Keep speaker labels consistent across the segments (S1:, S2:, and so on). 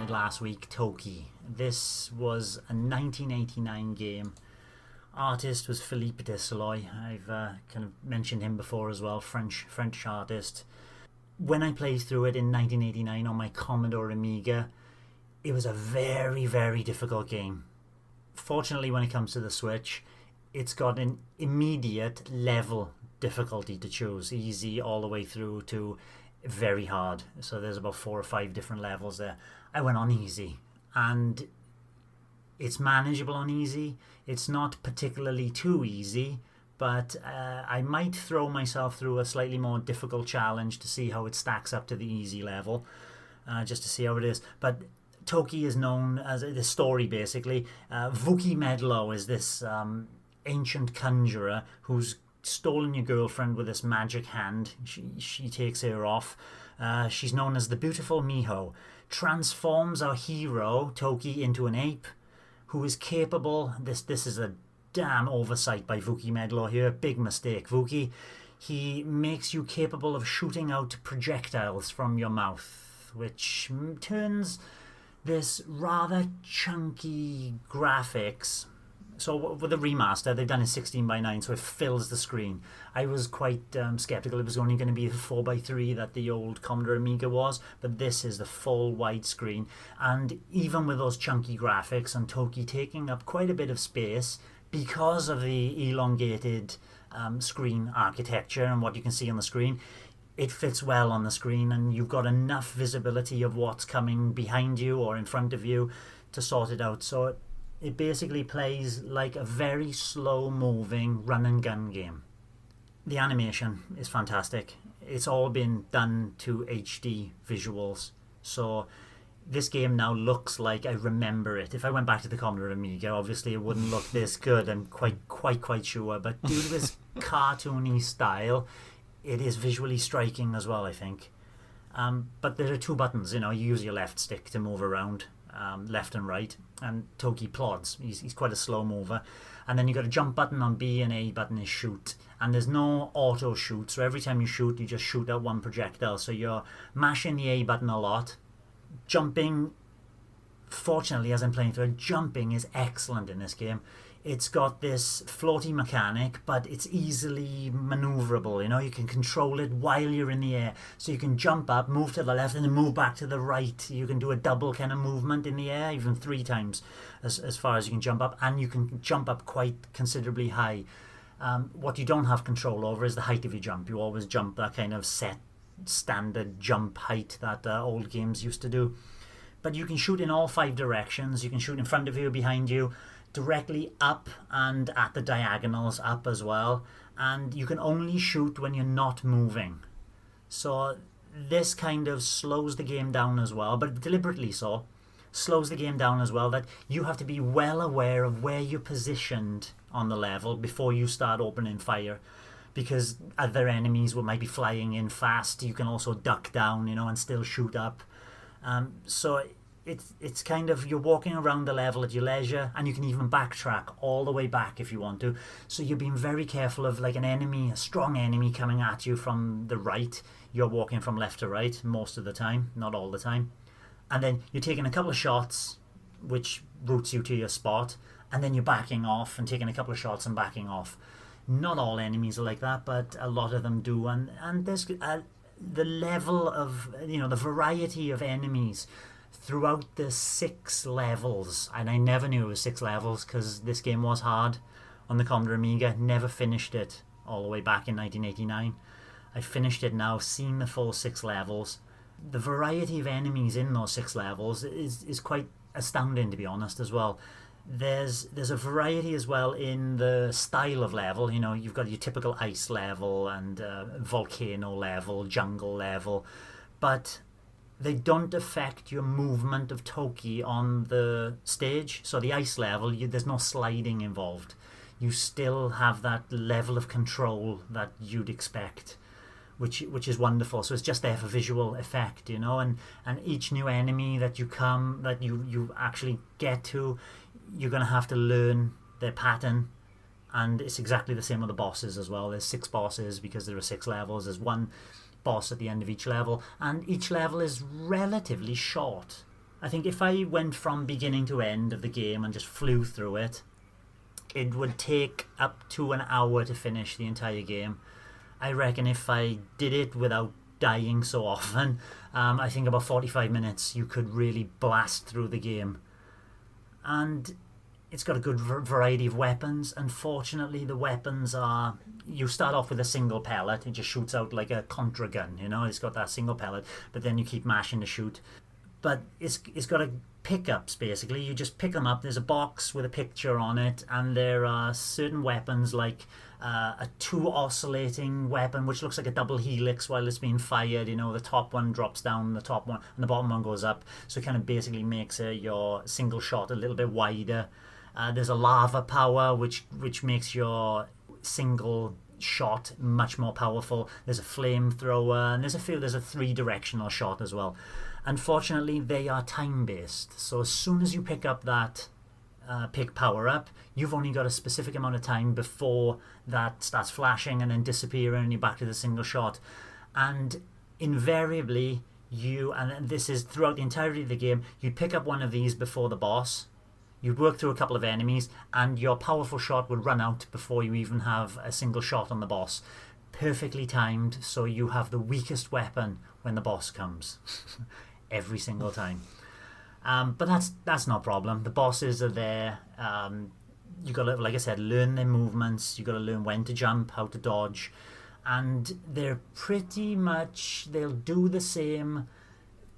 S1: recommended last week, Toki. This was a 1989 game. Artist was Philippe Desaloy. I've kind of mentioned him before as well, French artist. When I played through it in 1989 on my Commodore Amiga, it was a very, very difficult game. Fortunately, when it comes to the Switch, it's got an immediate level difficulty to choose, easy all the way through to very hard. So there's about 4 or 5 different levels there. I went on easy, and it's manageable on easy. It's not particularly too easy, but I might throw myself through a slightly more difficult challenge to see how it stacks up to the easy level, just to see how it is. But Toki is known as the story, basically. Vuki Medlo is this ancient conjurer who's stolen your girlfriend with this magic hand. She takes her off. She's known as the beautiful Miho. Transforms our hero Toki into an ape who is capable. This is a damn oversight by Vuki Medlo here. Big mistake, Vuki. He makes you capable of shooting out projectiles from your mouth, which turns this rather chunky graphics. So with the remaster, they've done it 16:9, so it fills the screen. I was quite skeptical it was only going to be the 4:3 that the old Commodore Amiga was, but this is the full widescreen. And even with those chunky graphics and Toki taking up quite a bit of space because of the elongated screen architecture and what you can see on the screen, it fits well on the screen, and you've got enough visibility of what's coming behind you or in front of you to sort it out. So it basically plays like a very slow-moving run-and-gun game. The animation is fantastic. It's all been done to HD visuals. So this game now looks like I remember it. If I went back to the Commodore Amiga, obviously it wouldn't look this good. I'm quite sure. But due to its cartoony style, it is visually striking as well, I think. But there are 2 buttons. You use your left stick to move around, left and right, and Toki plods. He's quite a slow mover. And then you've got a jump button on B, and A button is shoot. And there's no auto shoot, so every time you shoot, you just shoot out one projectile. So you're mashing the A button a lot. Jumping, fortunately, as I'm playing through it, jumping is excellent in this game. It's got this floaty mechanic, but it's easily maneuverable. You can control it while you're in the air. So you can jump up, move to the left, and then move back to the right. You can do a double kind of movement in the air, even 3 times as far as you can jump up. And you can jump up quite considerably high. What you don't have control over is the height of your jump. You always jump that kind of set standard jump height that old games used to do. But you can shoot in all 5 directions. You can shoot in front of you, behind you, directly up, and at the diagonals up as well. And you can only shoot when you're not moving. So this kind of slows the game down as well, but deliberately so. Slows the game down as well, that you have to be well aware of where you're positioned on the level before you start opening fire, because other enemies might be flying in fast. You can also duck down, and still shoot up. So it's kind of, you're walking around the level at your leisure, and you can even backtrack all the way back if you want to. So you're being very careful of like a strong enemy coming at you from the right. You're walking from left to right most of the time, not all the time. And then you're taking a couple of shots, which routes you to your spot, and then you're backing off and taking a couple of shots and backing off. Not all enemies are like that, but a lot of them do. And there's the level of, the variety of enemies throughout the 6 levels. And I never knew it was 6 levels because this game was hard on the Commodore Amiga. Never finished it all the way back in 1989. I finished it now, seen the full 6 levels. The variety of enemies in those 6 levels is quite astounding, to be honest, as well. There's a variety as well in the style of level. You've got your typical ice level and volcano level, jungle level, but they don't affect your movement of Toki on the stage. So the ice level, there's no sliding involved. You still have that level of control that you'd expect, which is wonderful. So it's just there for visual effect, and each new enemy that you actually get to, you're going to have to learn their pattern. And it's exactly the same with the bosses as well. There's 6 bosses because there are 6 levels. There's 1 boss at the end of each level, and each level is relatively short. I think if I went from beginning to end of the game and just flew through it, it would take up to an hour to finish the entire game. I reckon if I did it without dying so often, I think about 45 minutes you could really blast through the game. And it's got a good variety of weapons. Unfortunately, the weapons are... You start off with a single pellet. It just shoots out like a Contra gun, you know? It's got that single pellet, but then you keep mashing to shoot. But it's got pickups, basically. You just pick them up. There's a box with a picture on it, and there are certain weapons like a 2 oscillating weapon, which looks like a double helix while it's being fired. You know, the top one drops down, the top one, and the bottom one goes up. So it kind of basically makes your single shot a little bit wider. There's a lava power, which makes your single shot much more powerful. There's a flamethrower, and there's a 3-directional shot as well. Unfortunately, they are time-based. So as soon as you pick up that pick power up, you've only got a specific amount of time before that starts flashing and then disappearing, and you're back to the single shot. And invariably, and this is throughout the entirety of the game, you'd pick up one of these before the boss. You'd work through a couple of enemies, and your powerful shot would run out before you even have a single shot on the boss. Perfectly timed, so you have the weakest weapon when the boss comes. Every single time. But that's no problem. The bosses are there. You got to, like I said, learn their movements. You got to learn when to jump, how to dodge, and they're pretty much, they'll do the same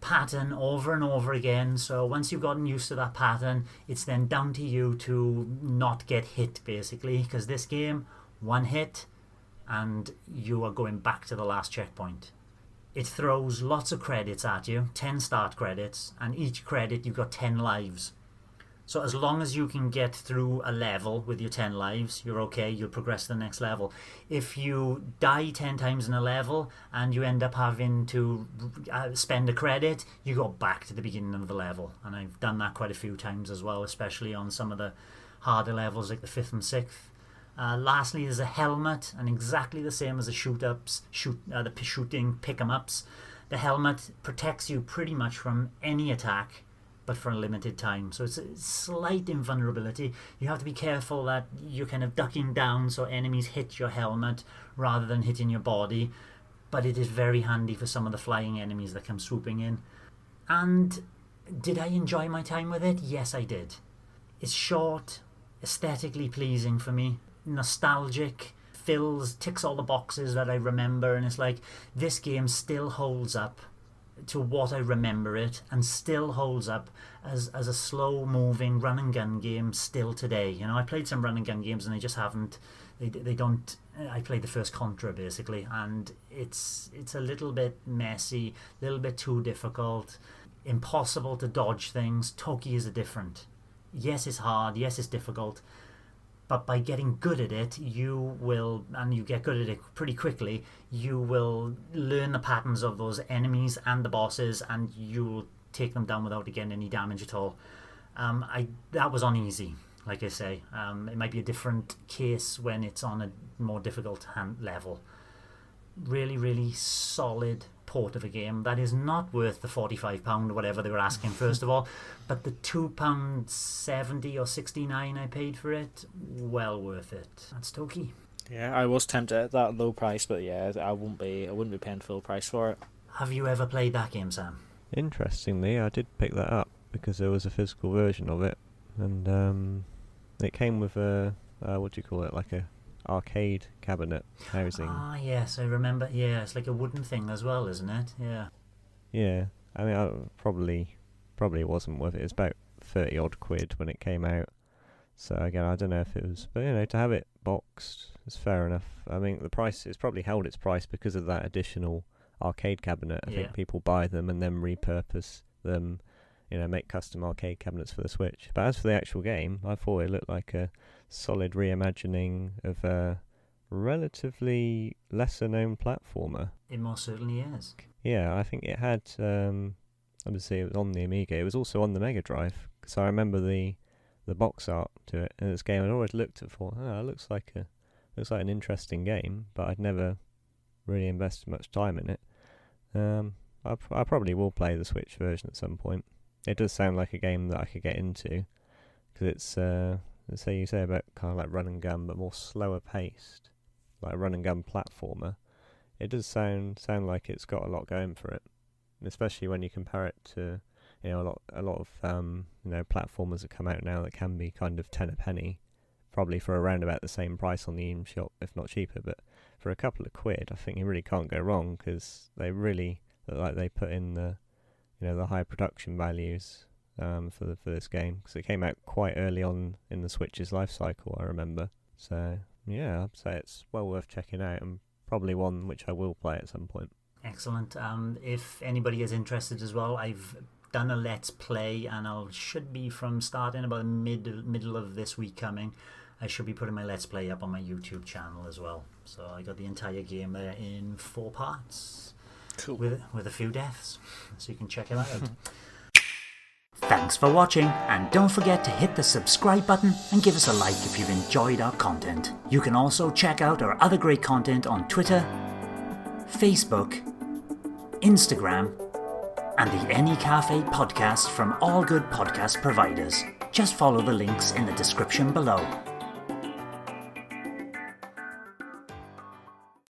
S1: pattern over and over again. So once you've gotten used to that pattern, it's then down to you to not get hit, basically, because this game, one hit and you are going back to the last checkpoint. It throws lots of credits at you, 10 start credits, and each credit you've got 10 lives. So as long as you can get through a level with your 10 lives, you're okay, you'll progress to the next level. If you die 10 times in a level and you end up having to spend a credit, you go back to the beginning of the level. And I've done that quite a few times as well, especially on some of the harder levels like the 5th and 6th. Lastly, there's a helmet, and exactly the same as the the shooting pick-em-ups. The helmet protects you pretty much from any attack, but for a limited time. So it's a slight invulnerability. You have to be careful that you're kind of ducking down so enemies hit your helmet rather than hitting your body. But it is very handy for some of the flying enemies that come swooping in. And did I enjoy my time with it? Yes, I did. It's short, aesthetically pleasing for me, nostalgic, ticks all the boxes that I remember, and it's like this game still holds up to what I remember it, and still holds up as a slow moving run and gun game still today. You know, I played some run and gun games and they just haven't, they don't. I played the first Contra basically, and it's a little bit messy, a little bit too difficult, impossible to dodge things. Toki is different. Yes, it's hard, yes, it's difficult, but by getting good at it, you will, and you get good at it pretty quickly, you will learn the patterns of those enemies and the bosses, and you'll take them down without getting any damage at all. That was on easy, like I say. It might be a different case when it's on a more difficult level. Really, really solid port of a game that is not worth the £45 or whatever they were asking first of all, but the £2.70 or 69 I paid for it, well worth it. That's Toki.
S2: Yeah, I was tempted at that low price, but yeah, I wouldn't be paying full price for it.
S1: Have you ever played that game, Sam?
S3: Interestingly, I did pick that up because there was a physical version of it, and it came with a what do you call it, like a arcade cabinet housing.
S1: Ah, yes, I remember. Yeah, it's like a wooden thing as well, isn't it? Yeah.
S3: Yeah, I mean, I probably wasn't worth it. It's about 30 odd quid when it came out. So again, I don't know if it was, but to have it boxed is fair enough. I mean, the price, it's probably held its price because of that additional arcade cabinet. I think people buy them and then repurpose them, make custom arcade cabinets for the Switch. But as for the actual game, I thought it looked like a solid reimagining of a relatively lesser known platformer.
S1: It most certainly is.
S3: Yeah, I think it had, obviously it was on the Amiga, it was also on the Mega Drive, because I remember the box art to it, and this game I'd always looked at for, it looks like an interesting game, but I'd never really invested much time in it. I probably will play the Switch version at some point. it does sound like a game that I could get into, because it's let's say you say about kind of like run and gun, but more slower paced, like a run and gun platformer. It does sound like it's got a lot going for it, and especially when you compare it to a lot of platformers that come out now that can be kind of 10 a penny, probably for around about the same price on the Steam shop, if not cheaper. But for a couple of quid, I think you really can't go wrong, because they really look like they put in the the high production values for this game, because it came out quite early on in the Switch's life cycle, I remember. So yeah, I'd say it's well worth checking out, and probably one which I will play at some point.
S1: Excellent. If anybody is interested as well, I've done a Let's Play, and I should be from starting about middle of this week coming. I should be putting my Let's Play up on my YouTube channel as well. So I got the entire game there in 4 parts.
S2: Cool.
S1: With a few deaths, so you can check it out. Thanks for watching, and don't forget to hit the subscribe button and give us a like if you've enjoyed our content. You can also check out our other great content on Twitter, Facebook, Instagram, and the N-E Café podcast from all good podcast providers. Just follow the links in the description below.